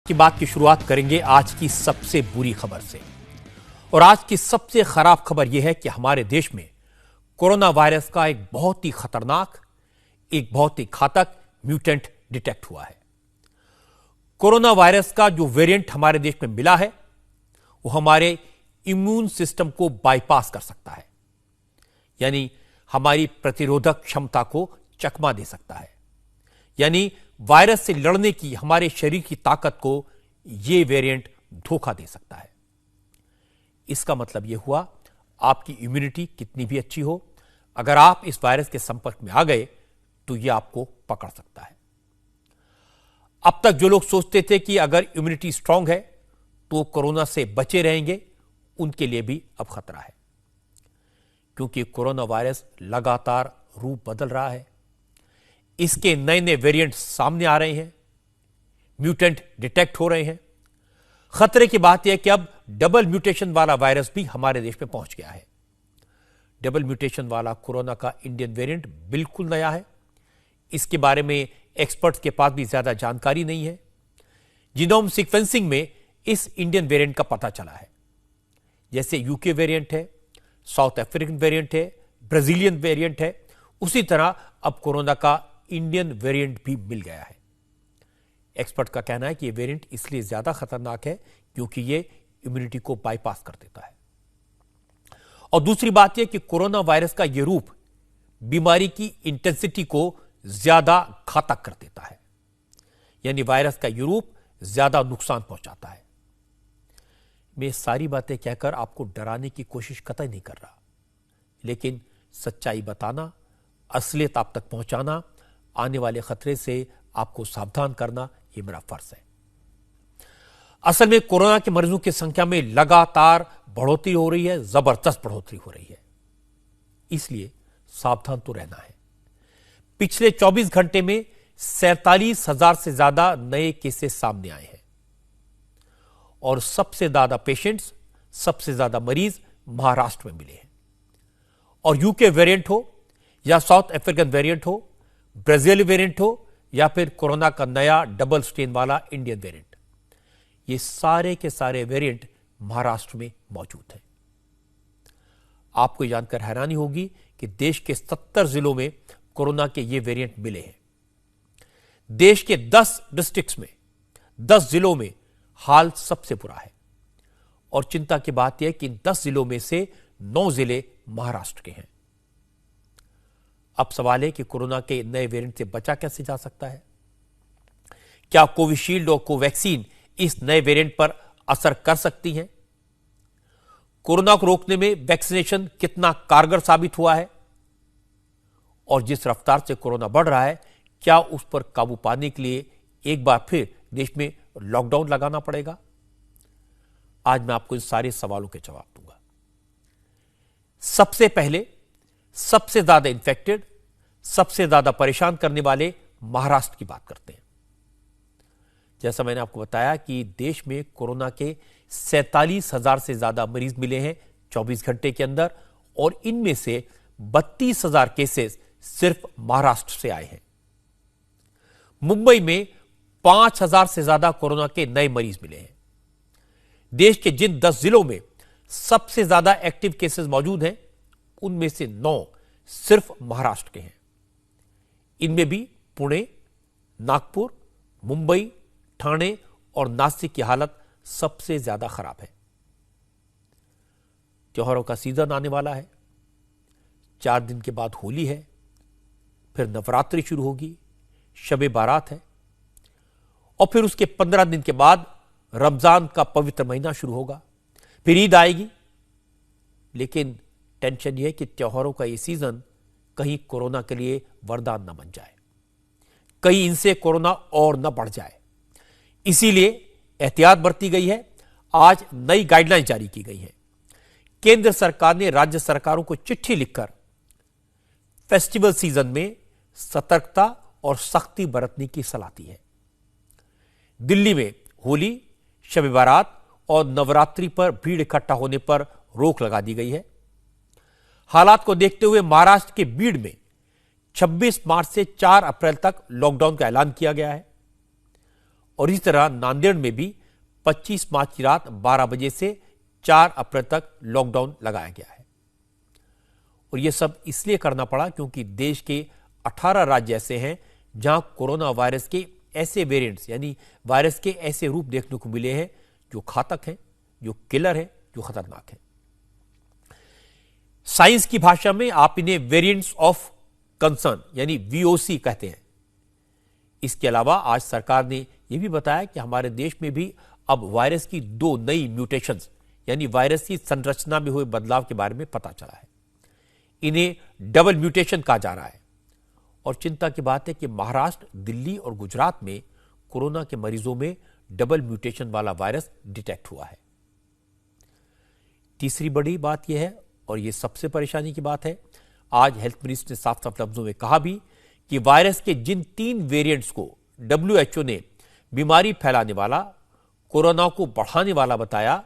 की बात की शुरुआत करेंगे आज की सबसे बुरी खबर से। और आज की सबसे खराब खबर यह है कि हमारे देश में कोरोना वायरस का एक बहुत ही खतरनाक, एक बहुत ही घातक म्यूटेंट डिटेक्ट हुआ है। कोरोना वायरस का जो वेरिएंट हमारे देश में मिला है वो हमारे इम्यून सिस्टम को बाईपास कर सकता है, यानी हमारी प्रतिरोधक क्षमता को चकमा दे सकता है, यानी वायरस से लड़ने की हमारे शरीर की ताकत को यह वेरिएंट धोखा दे सकता है। इसका मतलब यह हुआ आपकी इम्यूनिटी कितनी भी अच्छी हो, अगर आप इस वायरस के संपर्क में आ गए तो यह आपको पकड़ सकता है। अब तक जो लोग सोचते थे कि अगर इम्यूनिटी स्ट्रांग है तो कोरोना से बचे रहेंगे, उनके लिए भी अब खतरा है, क्योंकि कोरोना वायरस लगातार रूप बदल रहा है। इसके नए नए वेरिएंट सामने आ रहे हैं, म्यूटेंट डिटेक्ट हो रहे हैं। खतरे की बात यह है कि अब डबल म्यूटेशन वाला वायरस भी हमारे देश में पहुंच गया है। डबल म्यूटेशन वाला कोरोना का इंडियन वेरिएंट बिल्कुल नया है। इसके बारे में एक्सपर्ट्स के पास भी ज्यादा जानकारी नहीं है। जीनोम सीक्वेंसिंग में इस इंडियन वेरिएंट का पता चला है। जैसे यूके वेरिएंट है, साउथ अफ्रीकन वेरिएंट है, ब्राजीलियन वेरिएंट है, उसी तरह अब कोरोना का इंडियन वेरिएंट भी मिल गया है। एक्सपर्ट का कहना है कि यह वेरिएंट इसलिए ज्यादा खतरनाक है क्योंकि यह इम्यूनिटी को बाईपास कर देता है। और दूसरी बात यह कि कोरोना वायरस का यह रूप बीमारी की इंटेंसिटी को ज्यादा घातक कर देता है, यानी वायरस का यह रूप ज्यादा नुकसान पहुंचाता है। मैं सारी बातें कहकर आपको डराने की कोशिश कतई नहीं कर रहा, लेकिन सच्चाई बताना, असलियत आप तक पहुंचाना, आने वाले खतरे से आपको सावधान करना, यह मेरा फर्ज है। असल में कोरोना के मरीजों की संख्या में लगातार बढ़ोतरी हो रही है, जबरदस्त बढ़ोतरी हो रही है, इसलिए सावधान तो रहना है। पिछले 24 घंटे में 47,000 से ज्यादा नए केसेस सामने आए हैं और सबसे ज्यादा पेशेंट्स, सबसे ज्यादा मरीज महाराष्ट्र में मिले हैं। और यूके वेरिएंट हो या साउथ अफ्रीकन वेरिएंट हो, ब्राजील वेरिएंट हो या फिर कोरोना का नया डबल स्ट्रेन वाला इंडियन वेरिएंट, ये सारे के सारे वेरिएंट महाराष्ट्र में मौजूद हैं। आपको जानकर हैरानी होगी कि देश के 70 जिलों में कोरोना के ये वेरिएंट मिले हैं। देश के 10 डिस्ट्रिक्ट्स में, 10 जिलों में हाल सबसे बुरा है। और चिंता की बात यह है कि इन 10 जिलों में से 9 जिले महाराष्ट्र के हैं। अब सवाल है कि कोरोना के नए वेरिएंट से बचा कैसे जा सकता है? क्या कोविशील्ड और कोवैक्सीन इस नए वेरिएंट पर असर कर सकती हैं? कोरोना को रोकने में वैक्सीनेशन कितना कारगर साबित हुआ है? और जिस रफ्तार से कोरोना बढ़ रहा है, क्या उस पर काबू पाने के लिए एक बार फिर देश में लॉकडाउन लगाना पड़ेगा? आज मैं आपको इन सारे सवालों के जवाब दूंगा। सबसे पहले सबसे ज्यादा इन्फेक्टेड, सबसे ज्यादा परेशान करने वाले महाराष्ट्र की बात करते हैं। जैसा मैंने आपको बताया कि देश में कोरोना के 47,000 से ज्यादा मरीज मिले हैं 24 घंटे के अंदर, और इनमें से 32,000 केसेस सिर्फ महाराष्ट्र से आए हैं। मुंबई में 5,000 से ज्यादा कोरोना के नए मरीज मिले हैं। देश के जिन 10 जिलों में सबसे ज्यादा एक्टिव केसेस मौजूद हैं, उनमें से 9 सिर्फ महाराष्ट्र के हैं। इनमें भी पुणे, नागपुर, मुंबई, ठाणे और नासिक की हालत सबसे ज्यादा खराब है। त्योहारों का सीजन आने वाला है। 4 दिन के बाद होली है, फिर नवरात्रि शुरू होगी, शबे बारात है, और फिर उसके 15 दिन के बाद रमजान का पवित्र महीना शुरू होगा, फिर ईद आएगी। लेकिन टेंशन यह है कि त्योहारों का यह सीजन कहीं कोरोना के लिए वरदान न बन जाए, कहीं इनसे कोरोना और न बढ़ जाए। इसीलिए एहतियात बरती गई है। आज नई गाइडलाइन जारी की गई है। केंद्र सरकार ने राज्य सरकारों को चिट्ठी लिखकर फेस्टिवल सीजन में सतर्कता और सख्ती बरतने की सलाह दी है। दिल्ली में होली, शब बारात और नवरात्रि पर भीड़ इकट्ठा होने पर रोक लगा दी गई है। हालात को देखते हुए महाराष्ट्र के बीड़ में 26 मार्च से 4 अप्रैल तक लॉकडाउन का ऐलान किया गया है। और इसी तरह नांदेड़ में भी 25 मार्च की रात 12 बजे से 4 अप्रैल तक लॉकडाउन लगाया गया है। और यह सब इसलिए करना पड़ा क्योंकि देश के 18 राज्य ऐसे हैं जहां कोरोना वायरस के ऐसे वेरिएंट्स यानी वायरस के ऐसे रूप देखने को मिले हैं जो घातक हैं, जो किलर है, जो खतरनाक है। साइंस की भाषा में आप इन्हें वेरिएंट्स ऑफ कंसर्न यानी वीओसी कहते हैं। इसके अलावा आज सरकार ने यह भी बताया कि हमारे देश में भी अब वायरस की 2 नई म्यूटेशंस यानी वायरस की संरचना में हुए बदलाव के बारे में पता चला है। इन्हें डबल म्यूटेशन कहा जा रहा है। और चिंता की बात है कि महाराष्ट्र, दिल्ली और गुजरात में कोरोना के मरीजों में डबल म्यूटेशन वाला वायरस डिटेक्ट हुआ है। तीसरी बड़ी बात यह है और यह सबसे परेशानी की बात है, आज हेल्थ मिनिस्टर ने साफ साफ लफ्जों में कहा भी कि वायरस के जिन 3 वेरिएंट्स को WHO ने बीमारी फैलाने वाला, कोरोना को बढ़ाने वाला बताया,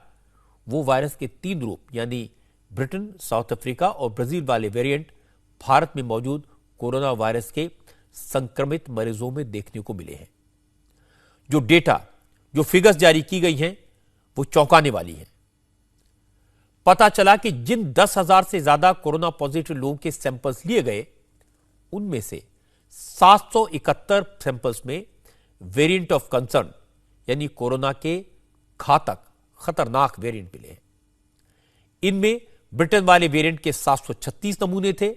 वो वायरस के 3 रूप यानी ब्रिटेन, साउथ अफ्रीका और ब्राजील वाले वेरिएंट भारत में मौजूद कोरोना वायरस के संक्रमित मरीजों में देखने को मिले हैं। जो डेटा, जो फिगर्स जारी की गई हैं, वो चौंकाने वाली हैं। पता चला कि जिन 10,000 से ज्यादा कोरोना पॉजिटिव लोगों के सैंपल्स लिए गए, उनमें से 771 सैंपल्स में वेरिएंट ऑफ कंसर्न यानी कोरोना के घातक, खतरनाक वेरिएंट मिले हैं। इनमें ब्रिटेन वाले वेरिएंट के 736 नमूने थे,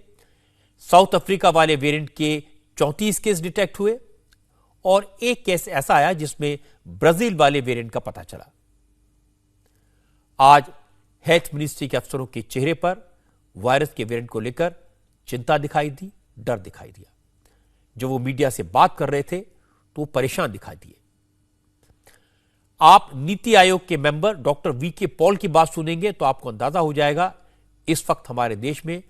साउथ अफ्रीका वाले वेरिएंट के 34 केस डिटेक्ट हुए और एक केस ऐसा आया जिसमें ब्राजील वाले वेरिएंट का पता चला। आज हेल्थ मिनिस्ट्री के अफसरों के चेहरे पर वायरस के वेरिएंट को लेकर चिंता दिखाई दी, डर दिखाई दिया। जब वो मीडिया से बात कर रहे थे तो वो परेशान दिखाई दिए। आप नीति आयोग के मेंबर डॉक्टर वीके पॉल की बात सुनेंगे तो आपको अंदाजा हो जाएगा इस वक्त हमारे देश में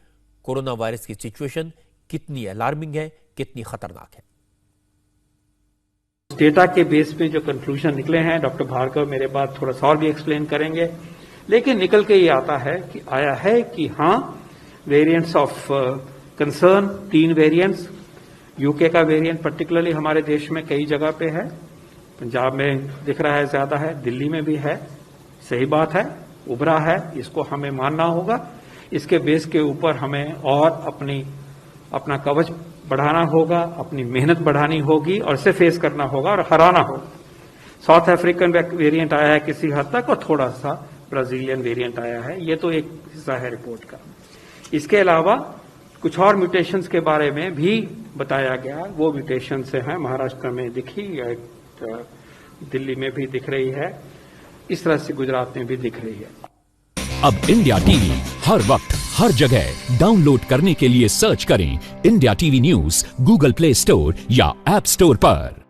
कोरोना वायरस की सिचुएशन कितनी अलार्मिंग है, कितनी खतरनाक है। डेटा के बेस पे जो कंक्लूजन निकले हैं, डॉक्टर भार्गव मेरे बाद थोड़ा सा और भी एक्सप्लेन करेंगे, लेकिन निकल के ये आया है कि हाँ, variants of concern 3 variants, UK का वेरिएंट पर्टिकुलरली हमारे देश में कई जगह पे है, पंजाब में दिख रहा है ज्यादा है, दिल्ली में भी है, सही बात है, उभरा है, इसको हमें मानना होगा। इसके बेस के ऊपर हमें और अपना कवच बढ़ाना होगा, अपनी मेहनत बढ़ानी होगी और इसे फेस करना होगा और हराना होगा। साउथ अफ्रीकन वेरिएंट आया है किसी हद तक और थोड़ा सा ब्राजीलियन वेरिएंट आया है, ये तो एक हिस्सा है रिपोर्ट का। इसके अलावा कुछ और म्यूटेशंस के बारे में भी बताया गया, वो म्यूटेशंस हैं महाराष्ट्र में दिखी, दिल्ली में भी दिख रही है, इस तरह से गुजरात में भी दिख रही है। अब इंडिया टीवी हर वक्त हर जगह डाउनलोड करने के लिए सर्च करें India TV news Google play store या ऐप स्टोर पर।